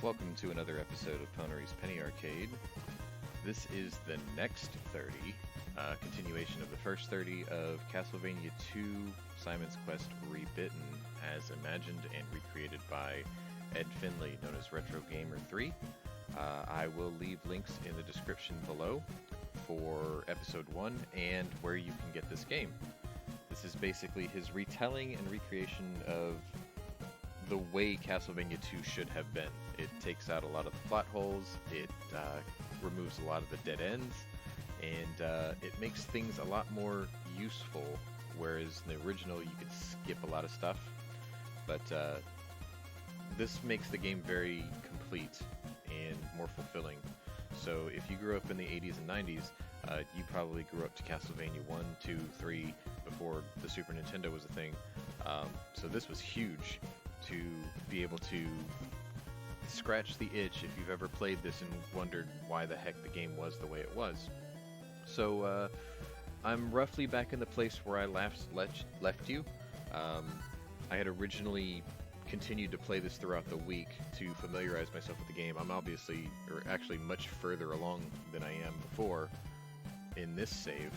Welcome to another episode of Pwnery's Penny Arcade. This is the next 30, continuation of the first 30 of Castlevania 2 Simon's Quest Rebitten, as imagined and recreated by Ed Finlay, known as Retro Gamer 3. I will leave links in the description below for episode 1 and where you can get this game. This is basically his retelling and recreation of the way Castlevania 2 should have been. It takes out a lot of the plot holes, it removes a lot of the dead ends, and it makes things a lot more useful, whereas in the original you could skip a lot of stuff. But this makes the game very complete and more fulfilling. So if you grew up in the 80s and 90s, you probably grew up to Castlevania 1, 2, 3 before the Super Nintendo was a thing. So this was huge to be able to scratch the itch if you've ever played this and wondered why the heck the game was the way it was. So I'm roughly back in the place where I left you. I had originally continued to play this throughout the week to familiarize myself with the game. I'm obviously, or actually much further along than I am before in this save,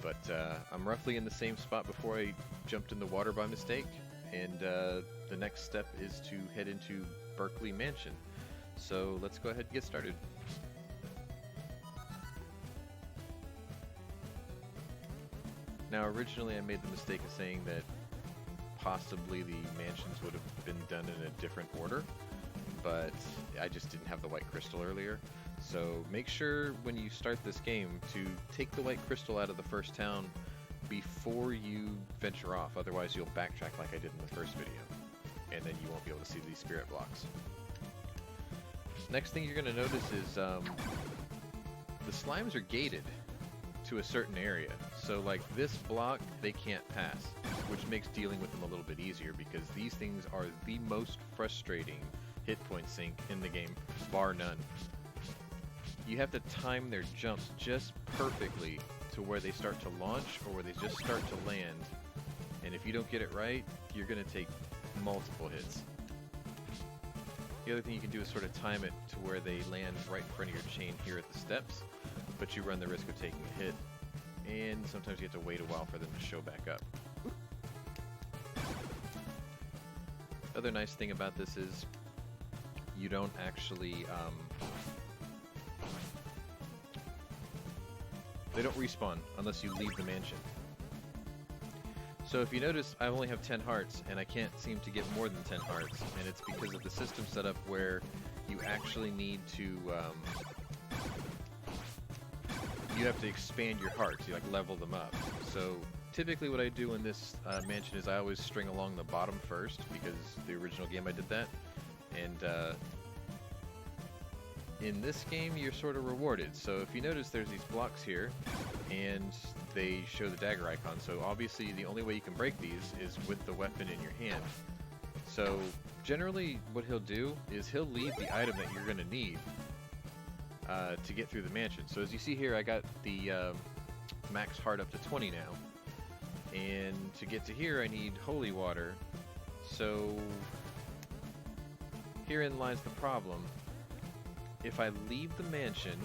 but I'm roughly in the same spot before I jumped in the water by mistake, and the next step is to head into Berkeley Mansion. So let's go ahead and get started. Now originally I made the mistake of saying that possibly the mansions would have been done in a different order, but I just didn't have the white crystal earlier. So make sure when you start this game to take the white crystal out of the first town before you venture off, otherwise you'll backtrack like I did in the first video, and then you won't be able to see these spirit blocks. Next thing you're going to notice is the slimes are gated to a certain area. So like this block, they can't pass, which makes dealing with them a little bit easier because these things are the most frustrating hit point sink in the game, bar none. You have to time their jumps just perfectly to where they start to launch or where they just start to land, and if you don't get it right, you're going to take multiple hits. The other thing you can do is sort of time it to where they land right in front of your chain here at the steps, but you run the risk of taking a hit, and sometimes you have to wait a while for them to show back up. The other nice thing about this is you don't actually they don't respawn unless you leave the mansion. So if you notice, I only have 10 hearts, and I can't seem to get more than 10 hearts, and it's because of the system setup where you actually need to, you have to expand your hearts, you like level them up. So typically what I do in this mansion is I always string along the bottom first, because the original game I did that, and in this game you're sort of rewarded. So if you notice, there's these blocks here and they show the dagger icon, so obviously the only way you can break these is with the weapon in your hand. So generally what he'll do is he'll leave the item that you're going to need to get through the mansion. So as you see here, I got the max heart up to 20 now, and to get to here I need holy water. So herein lies the problem. If I leave the mansion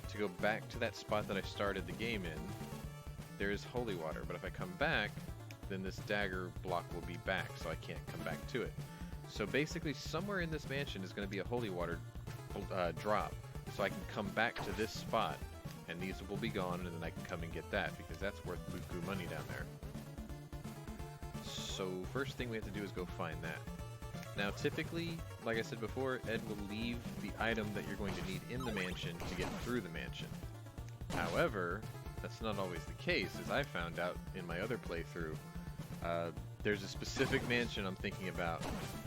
to go back to that spot that I started the game in, there is holy water, but if I come back, then this dagger block will be back, so I can't come back to it. So basically somewhere in this mansion is going to be a holy water drop, so I can come back to this spot, and these will be gone, and then I can come and get that, because that's worth buku money down there. So first thing we have to do is go find that. Now typically, like I said before, Ed will leave the item that you're going to need in the mansion to get through the mansion. However, that's not always the case, as I found out in my other playthrough. There's a specific mansion I'm thinking about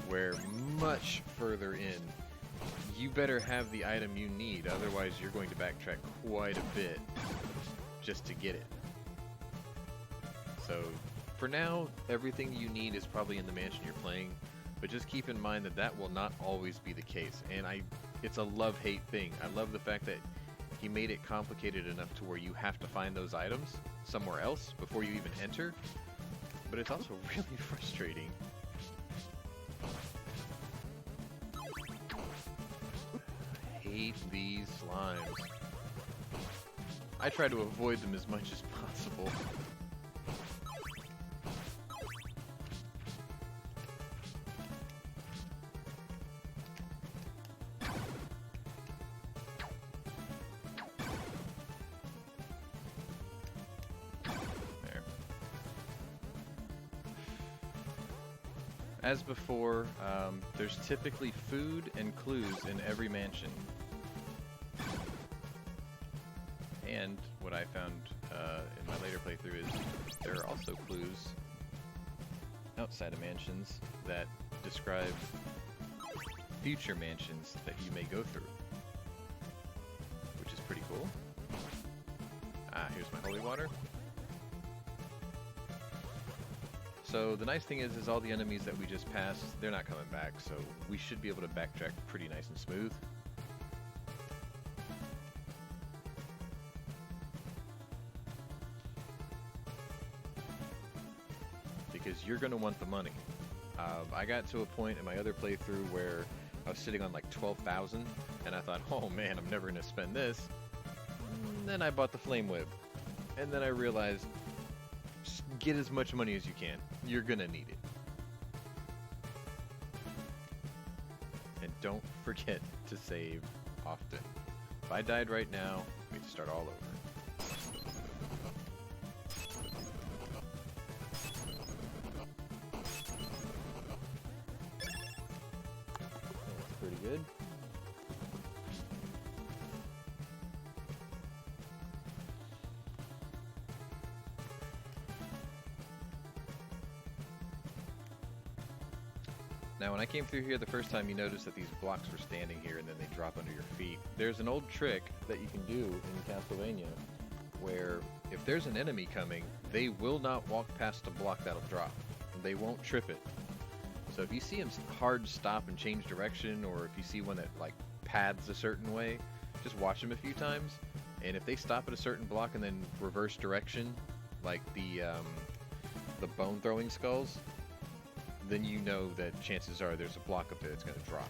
where much further in, you better have the item you need, otherwise you're going to backtrack quite a bit just to get it. So for now, everything you need is probably in the mansion you're playing. But just keep in mind that that will not always be the case, and it's a love-hate thing. I love the fact that he made it complicated enough to where you have to find those items somewhere else before you even enter, but it's also really frustrating. hate these slimes. I try to avoid them as much as possible. There. As before, there's typically food and clues in every mansion. And what I found in my later playthrough is there are also clues outside of mansions that describe future mansions that you may go through, which is pretty cool. Ah, here's my holy water. So the nice thing is all the enemies that we just passed, they're not coming back, so we should be able to backtrack pretty nice and smooth. Because you're going to want the money. I got to a point in my other playthrough where I was sitting on like 12,000, and I thought, oh man, I'm never going to spend this. And then I bought the flame whip, and then I realized, just get as much money as you can. You're going to need it. And don't forget to save often. If I died right now, we have to start all over. Pretty good. Now when I came through here the first time, you noticed that these blocks were standing here and then they drop under your feet. There's an old trick that you can do in Castlevania where if there's an enemy coming, they will not walk past a block that'll drop. They won't trip it. So if you see them hard stop and change direction, or if you see one that like pads a certain way, just watch them a few times, and if they stop at a certain block and then reverse direction, like the bone throwing skulls, then you know that chances are there's a block up there that's going to drop.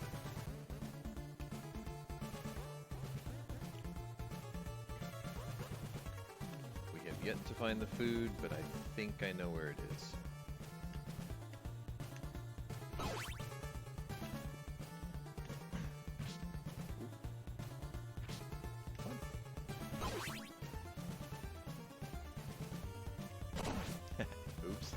We have yet to find the food, but I think I know where it is. Oops.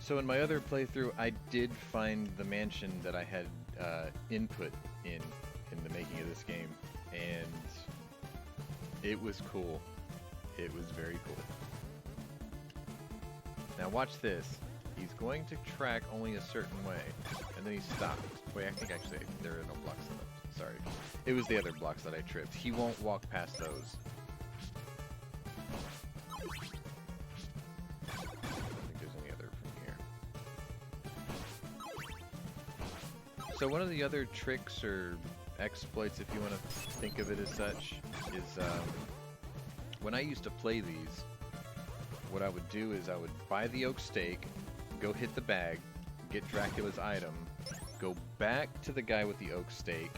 So in my other playthrough, I did find the mansion that I had input in the making of this game, and it was cool. It was very cool. Now watch this. He's going to track only a certain way, and then he stopped. Wait, I think actually there are no blocks left. Sorry. It was the other blocks that I tripped. He won't walk past those. I don't think there's any other from here. So one of the other tricks or exploits, if you want to think of it as such, is when I used to play these, what I would do is I would buy the oak stake, go hit the bag, get Dracula's item, go back to the guy with the oak stake,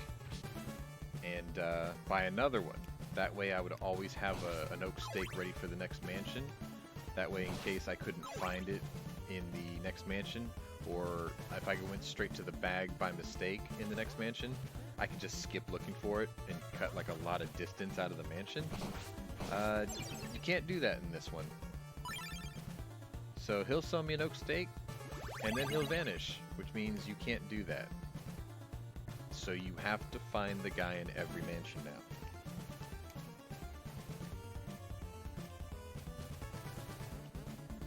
and buy another one. That way I would always have an oak stake ready for the next mansion. That way, in case I couldn't find it in the next mansion, or if I went straight to the bag by mistake in the next mansion, I could just skip looking for it and cut like a lot of distance out of the mansion. You can't do that in this one. So he'll sell me an oak stake, and then he'll vanish, which means you can't do that. So you have to find the guy in every mansion now.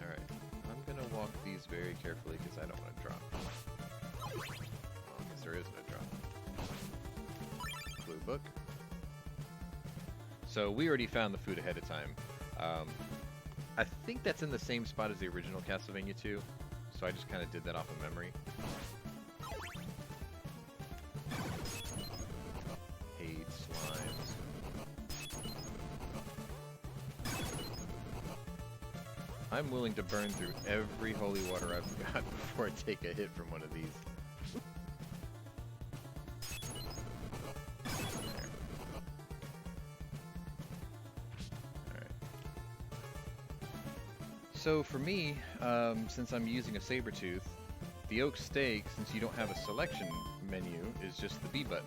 Alright, I'm gonna walk these very carefully because I don't want to drop. Well, I guess there isn't a drop. Blue book. So we already found the food ahead of time. I think that's in the same spot as the original Castlevania 2, so I just kind of did that off of memory. Hate slimes. I'm willing to burn through every holy water I've got before I take a hit from one of these. Alright. So for me, since I'm using a Sabertooth, the oak stake, since you don't have a selection menu, is just the B button.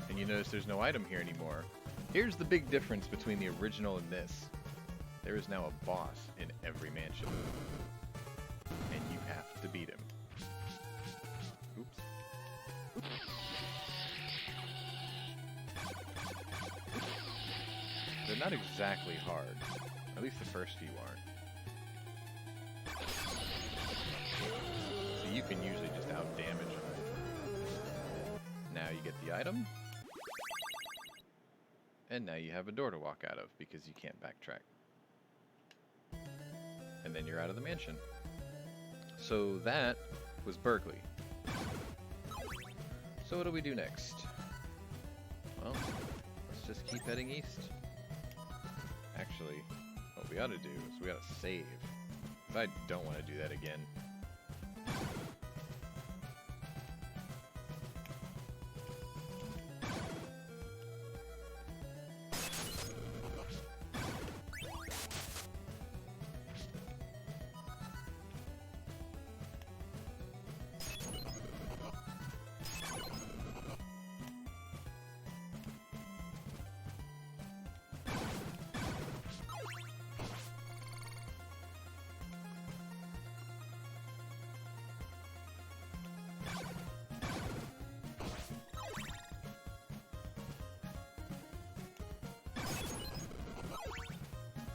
And you notice there's no item here anymore. Here's the big difference between the original and this. There is now a boss in every mansion. And you have to beat him. Oops. They're not exactly hard. At least the first few aren't. So you can usually just out-damage them. Now you get the item. And now you have a door to walk out of because you can't backtrack. And then you're out of the mansion. So that was Berkeley. So what do we do next? Well, let's just keep heading east. Actually, what we ought to do is we ought to save. If I don't want to do that again.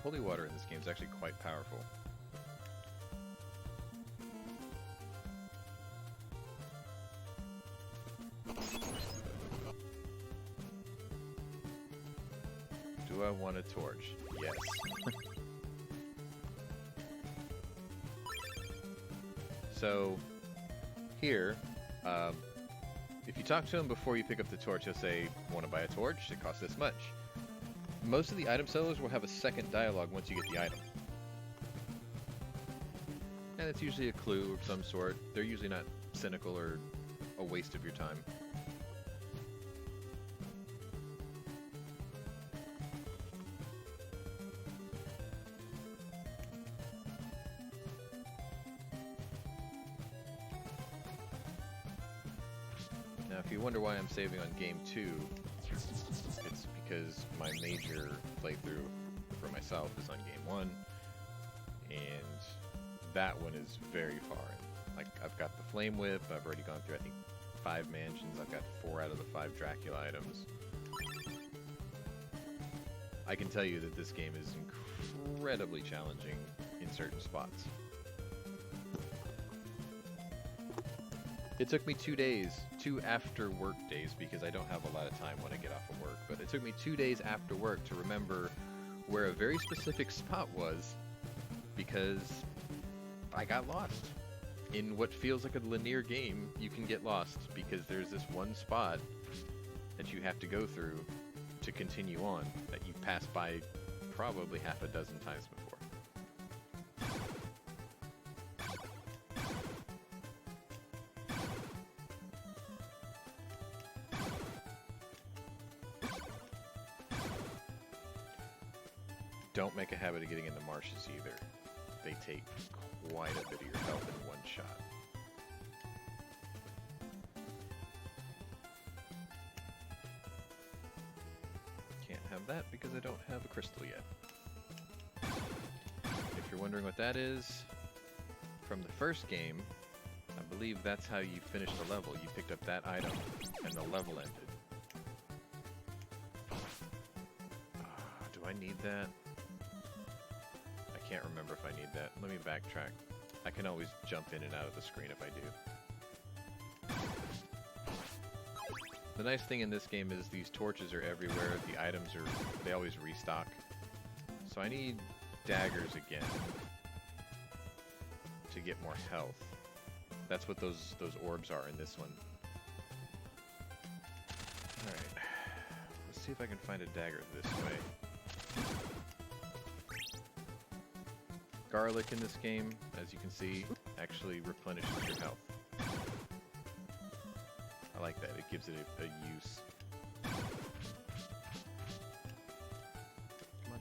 Holy water in this game is actually quite powerful. Do I want a torch? Yes. So, here, if you talk to him before you pick up the torch, he'll say, want to buy a torch? It costs this much. Most of the item sellers will have a second dialogue once you get the item. And it's usually a clue of some sort. They're usually not cynical or a waste of your time. Now, if you wonder why I'm saving on game 2, it's because my major playthrough for myself is on game 1, and that one is very far in. Like, I've got the Flame Whip, I've already gone through, I think, 5 mansions, I've got 4 out of the 5 Dracula items. I can tell you that this game is incredibly challenging in certain spots. It took me 2 days, 2 after work days, because I don't have a lot of time when I get off of work, but it took me 2 days after work to remember where a very specific spot was, because I got lost. In what feels like a linear game, you can get lost, because there's this one spot that you have to go through to continue on, that you've passed by probably half a dozen times before. Don't make a habit of getting in the marshes either. They take quite a bit of your health in one shot. Can't have that because I don't have a crystal yet. If you're wondering what that is, from the first game, I believe that's how you finished the level. You picked up that item and the level ended. Do I need that? I can't remember if I need that. Let me backtrack. I can always jump in and out of the screen if I do. The nice thing in this game is these torches are everywhere. The items they always restock. So I need daggers again to get more health. That's what those orbs are in this one. Alright. Let's see if I can find a dagger this way. garlic in this game, as you can see, actually replenishes your health. I like that. It gives it a use. Come on.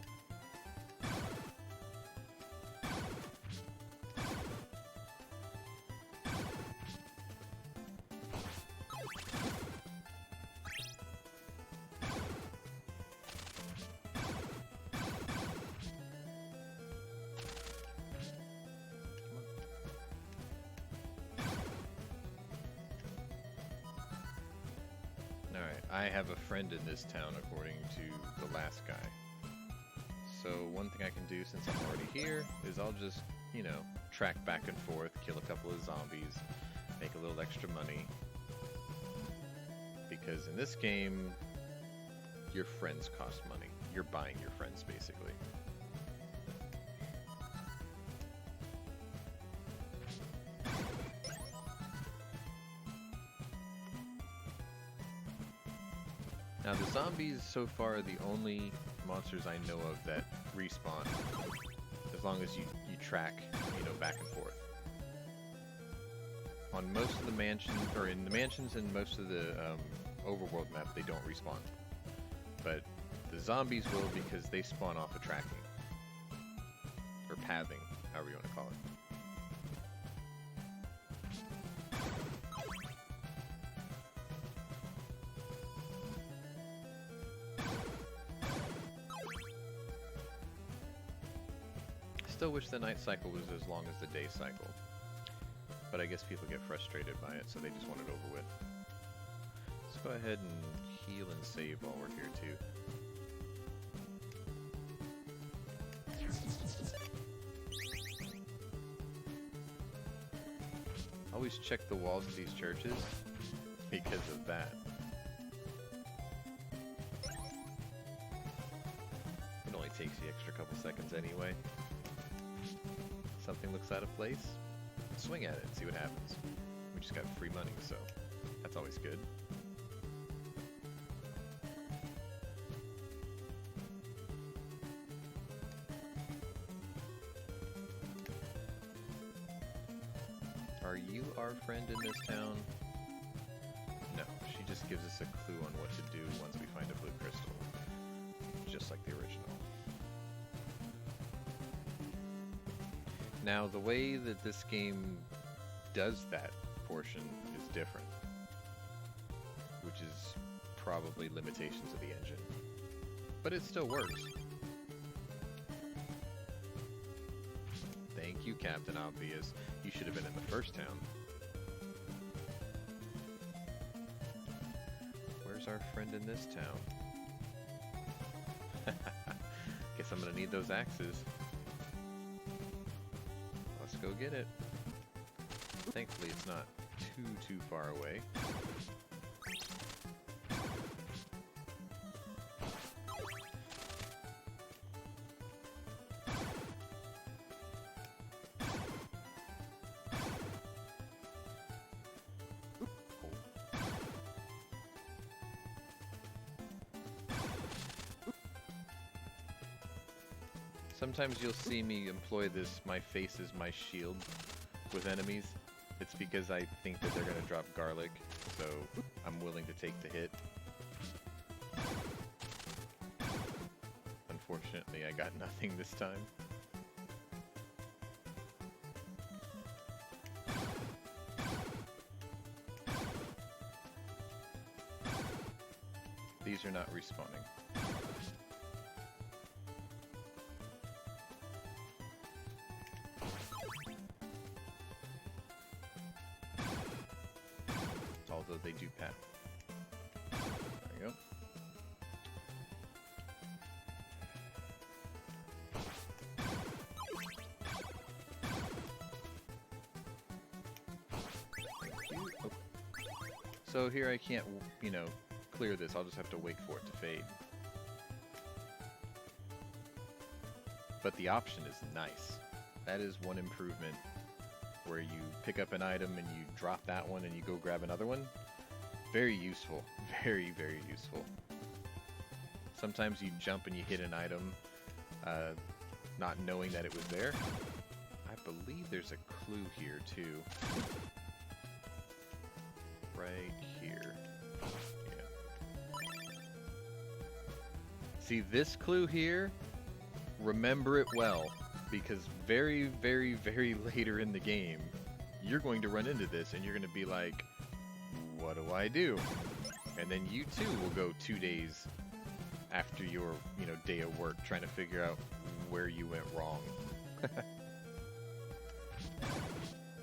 Alright, I have a friend in this town according to the last guy. So one thing I can do since I'm already here is I'll just, you know, track back and forth, kill a couple of zombies, make a little extra money. Because in this game, your friends cost money. You're buying your friends, basically. Now the zombies so far are the only monsters I know of that respawn, as long as you track, you know, back and forth. On most of the mansions, or in the mansions and most of the overworld map, they don't respawn. But the zombies will, because they spawn off of tracking. Or pathing, however you want to call it. Still wish the night cycle was as long as the day cycle. But I guess people get frustrated by it, so they just want it over with. Let's go ahead and heal and save while we're here too. Always check the walls of these churches because of that. It only takes the extra couple seconds anyway. Something looks out of place, swing at it and see what happens. We just got free money, so that's always good. Are you our friend in this town? No, she just gives us a clue on what to do once we find a blue crystal, just like the original. Now, the way that this game does that portion is different, which is probably limitations of the engine, but it still works. Thank you, Captain Obvious. You should have been in the first town. Where's our friend in this town? Guess I'm gonna need those axes. Let's go get it. Thankfully, it's not too far away. Sometimes you'll see me employ this, my face is my shield, with enemies. It's because I think that they're going to drop garlic, so I'm willing to take the hit. Unfortunately, I got nothing this time. These are not respawning. Although they do pat. There we go. Oh. So here I can't, you know, clear this. I'll just have to wait for it to fade. But the option is nice. That is one improvement, where you pick up an item and you drop that one and you go grab another one. Very useful. Very, very useful. Sometimes you jump and you hit an item not knowing that it was there, believe there's a clue here too. Right here. Yeah. See this clue here? Remember it well, because very, very, very later in the game, you're going to run into this and you're going to be like, what do I do? And then you too will go 2 days after your, day of work trying to figure out where you went wrong.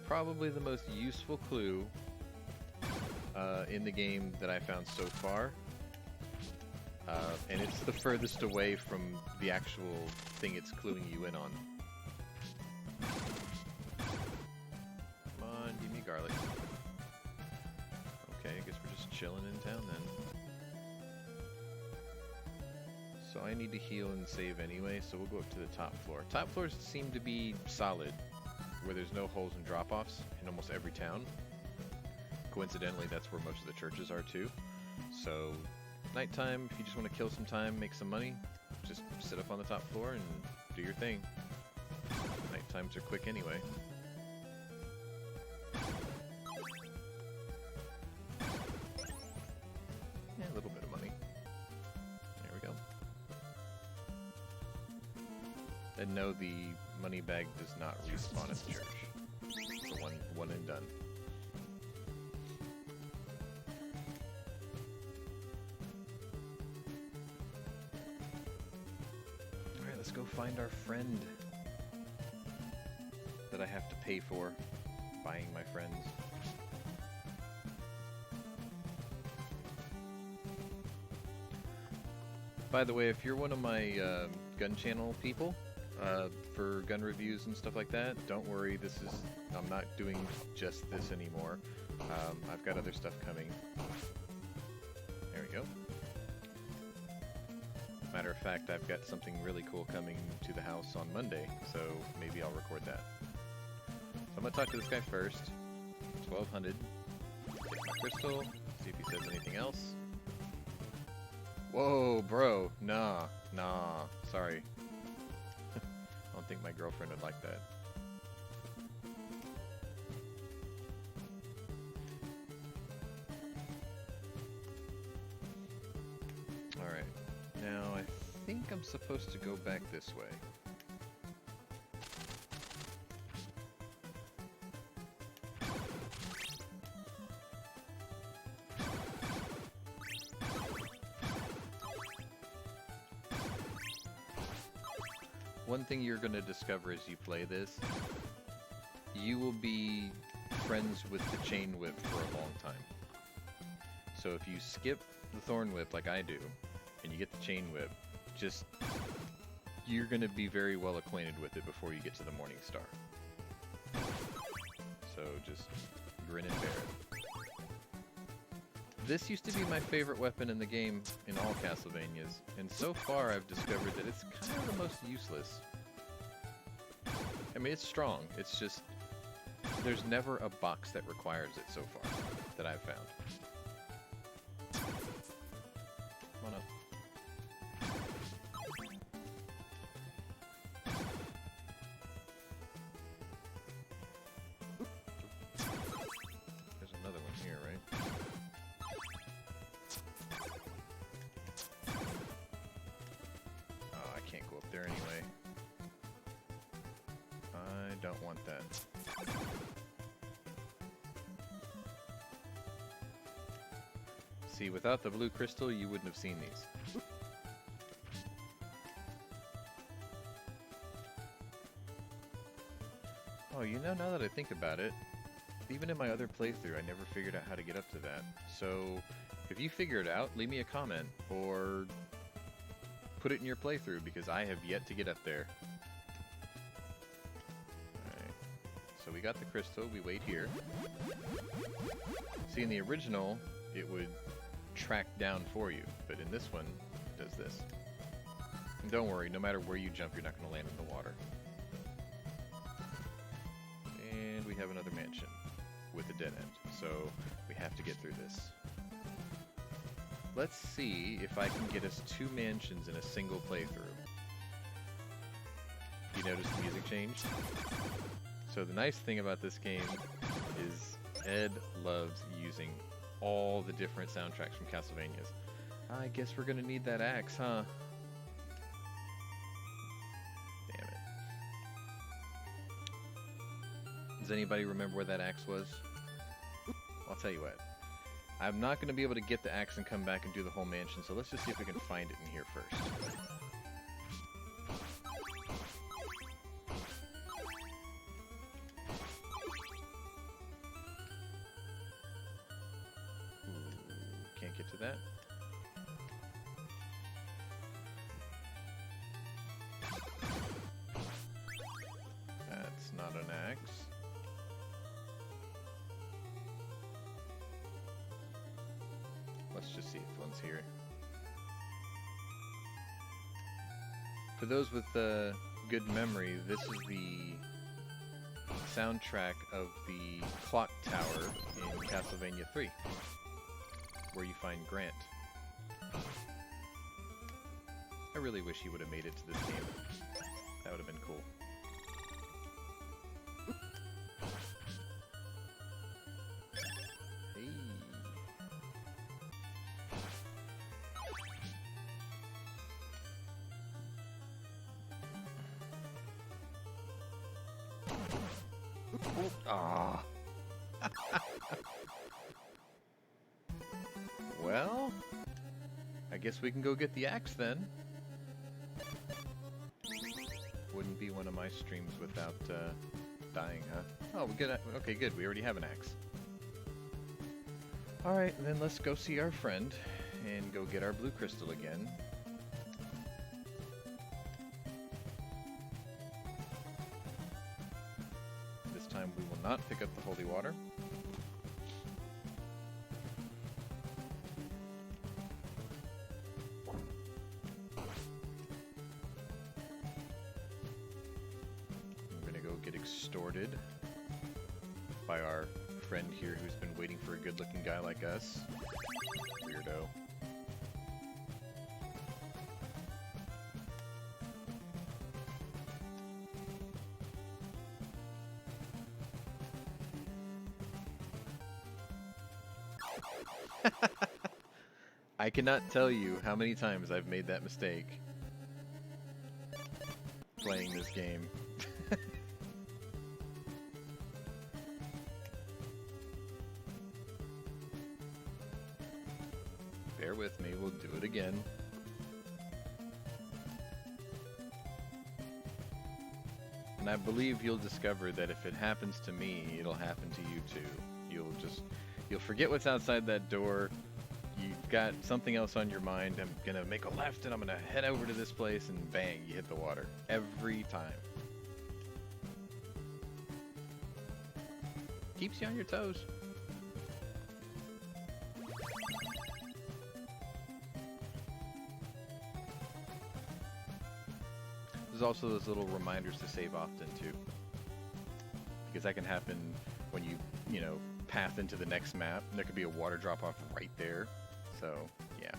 Probably the most useful clue in the game that I found so far. And it's the furthest away from the actual thing it's cluing you in on. Come on, give me garlic. Okay, I guess we're just chilling in town then. So I need to heal and save anyway, so we'll go up to the top floor. Top floors seem to be solid, where there's no holes and drop-offs in almost every town. Coincidentally, that's where most of the churches are too. So, nighttime, if you just want to kill some time, make some money, just sit up on the top floor and do your thing. Night times are quick anyway. Yeah, a little bit of money. There we go. And no, the money bag does not respawn at the church. It's a one and done. Alright, let's go find our friend that I have to pay for buying my friends. By the way, if you're one of my gun channel people, for gun reviews and stuff like that, don't worry, I'm not doing just this anymore. I've got other stuff coming. There we go. Matter of fact, I've got something really cool coming to the house on Monday, so maybe I'll record that. So I'm gonna talk to this guy first. 1200. Get my crystal, see if he says anything else. Whoa, bro, nah, sorry. I don't think my girlfriend would like that. Alright, now I think I'm supposed to go back this way. One thing you're going to discover as you play this, you will be friends with the chain whip for a long time. So if you skip the thorn whip like I do, and you get the chain whip, you're going to be very well acquainted with it before you get to the Morning Star. So just grin and bear it. This used to be my favorite weapon in the game in all Castlevanias, and so far I've discovered that it's kind of the most useless. I mean, it's strong, it's just, there's never a box that requires it so far, that I've found. Come on up. There's another one here, right? Go up there anyway. I don't want that. See, without the blue crystal, you wouldn't have seen these. Oh, now that I think about it, even in my other playthrough, I never figured out how to get up to that. So, if you figure it out, leave me a comment, or put it in your playthrough, because I have yet to get up there. Alright, so we got the crystal, we wait here. See, in the original, it would track down for you, but in this one, it does this. And don't worry, no matter where you jump, you're not going to land in the water. And we have another mansion with a dead end, so we have to get through this. Let's see if I can get us 2 mansions in a single playthrough. You notice the music changed? So the nice thing about this game is Ed loves using all the different soundtracks from Castlevanias. I guess we're gonna need that axe, huh? Damn it. Does anybody remember where that axe was? I'll tell you what. I'm not gonna be able to get the axe and come back and do the whole mansion, so let's just see if we can find it in here first. Can't get to that. That's not an axe. Let's just see if one's here. For those with good memory, this is the soundtrack of the clock tower in Castlevania 3. Where you find Grant. I really wish he would have made it to this game. That would have been cool. Hey. Ah. Well, I guess we can go get the axe then. Wouldn't be one of my streams without dying, huh? Oh, we get okay, good. We already have an axe. All right, then let's go see our friend and go get our blue crystal again. This time we will not pick up the holy water. Get extorted by our friend here who's been waiting for a good-looking guy like us. Weirdo. I cannot tell you how many times I've made that mistake playing this game. Bear with me, we'll do it again. And I believe you'll discover that if it happens to me, it'll happen to you too. You'll forget what's outside that door. You've got something else on your mind. I'm gonna make a left and I'm gonna head over to this place, and bang, you hit the water. Every time. Keeps you on your toes. There's also those little reminders to save often too, because that can happen when you know, path into the next map. And there could be a water drop off right there. So yeah,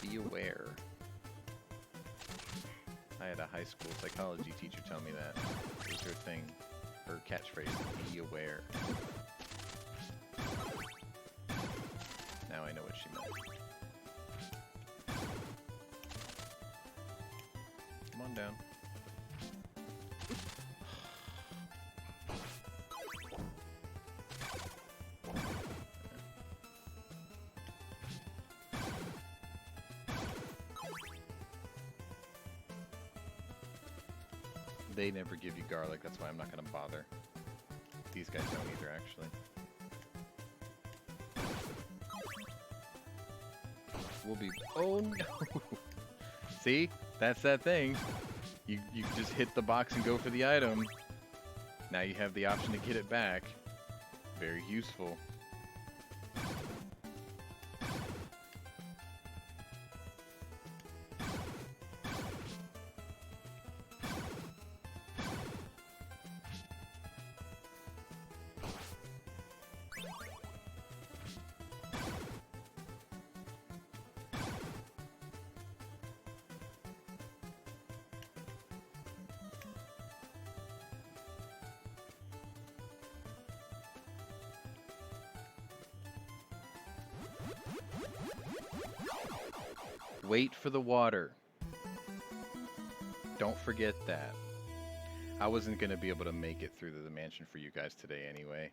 be aware. I had a high school psychology teacher tell me that. It was her thing, her catchphrase: "Be aware." Now I know what she meant. Come on down. They never give you garlic, that's why I'm not going to bother. These guys don't either, actually. We'll be... Oh no! See? That's that thing. You just hit the box and go for the item. Now you have the option to get it back. Very useful. Wait for the water. Don't forget that. I wasn't going to be able to make it through the mansion for you guys today anyway.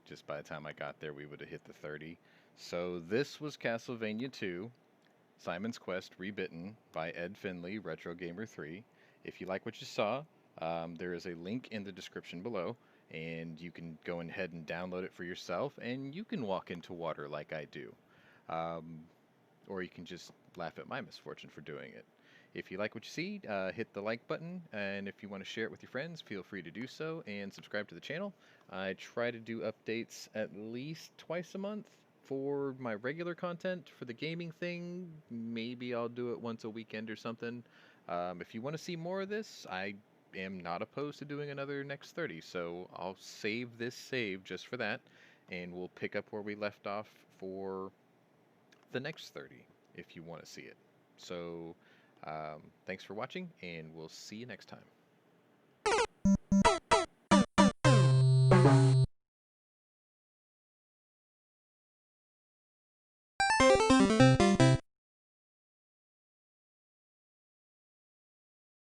Just by the time I got there, we would have hit the 30. So this was Castlevania 2, Simon's Quest Rebitten by Ed Finlay, Retro Gamer 3. If you like what you saw, there is a link in the description below, and you can go ahead and download it for yourself, and you can walk into water like I do. Um, or you can just laugh at my misfortune for doing it. If you like what you see, hit the like button, and if you want to share it with your friends, feel free to do so, and subscribe to the channel. I try to do updates at least twice a month for my regular content. For the gaming thing, maybe I'll do it once a weekend or something. If you want to see more of this, I am not opposed to doing another next 30, so I'll save this save just for that, and we'll pick up where we left off for the next 30 if you want to see it. So, thanks for watching, and we'll see you next time.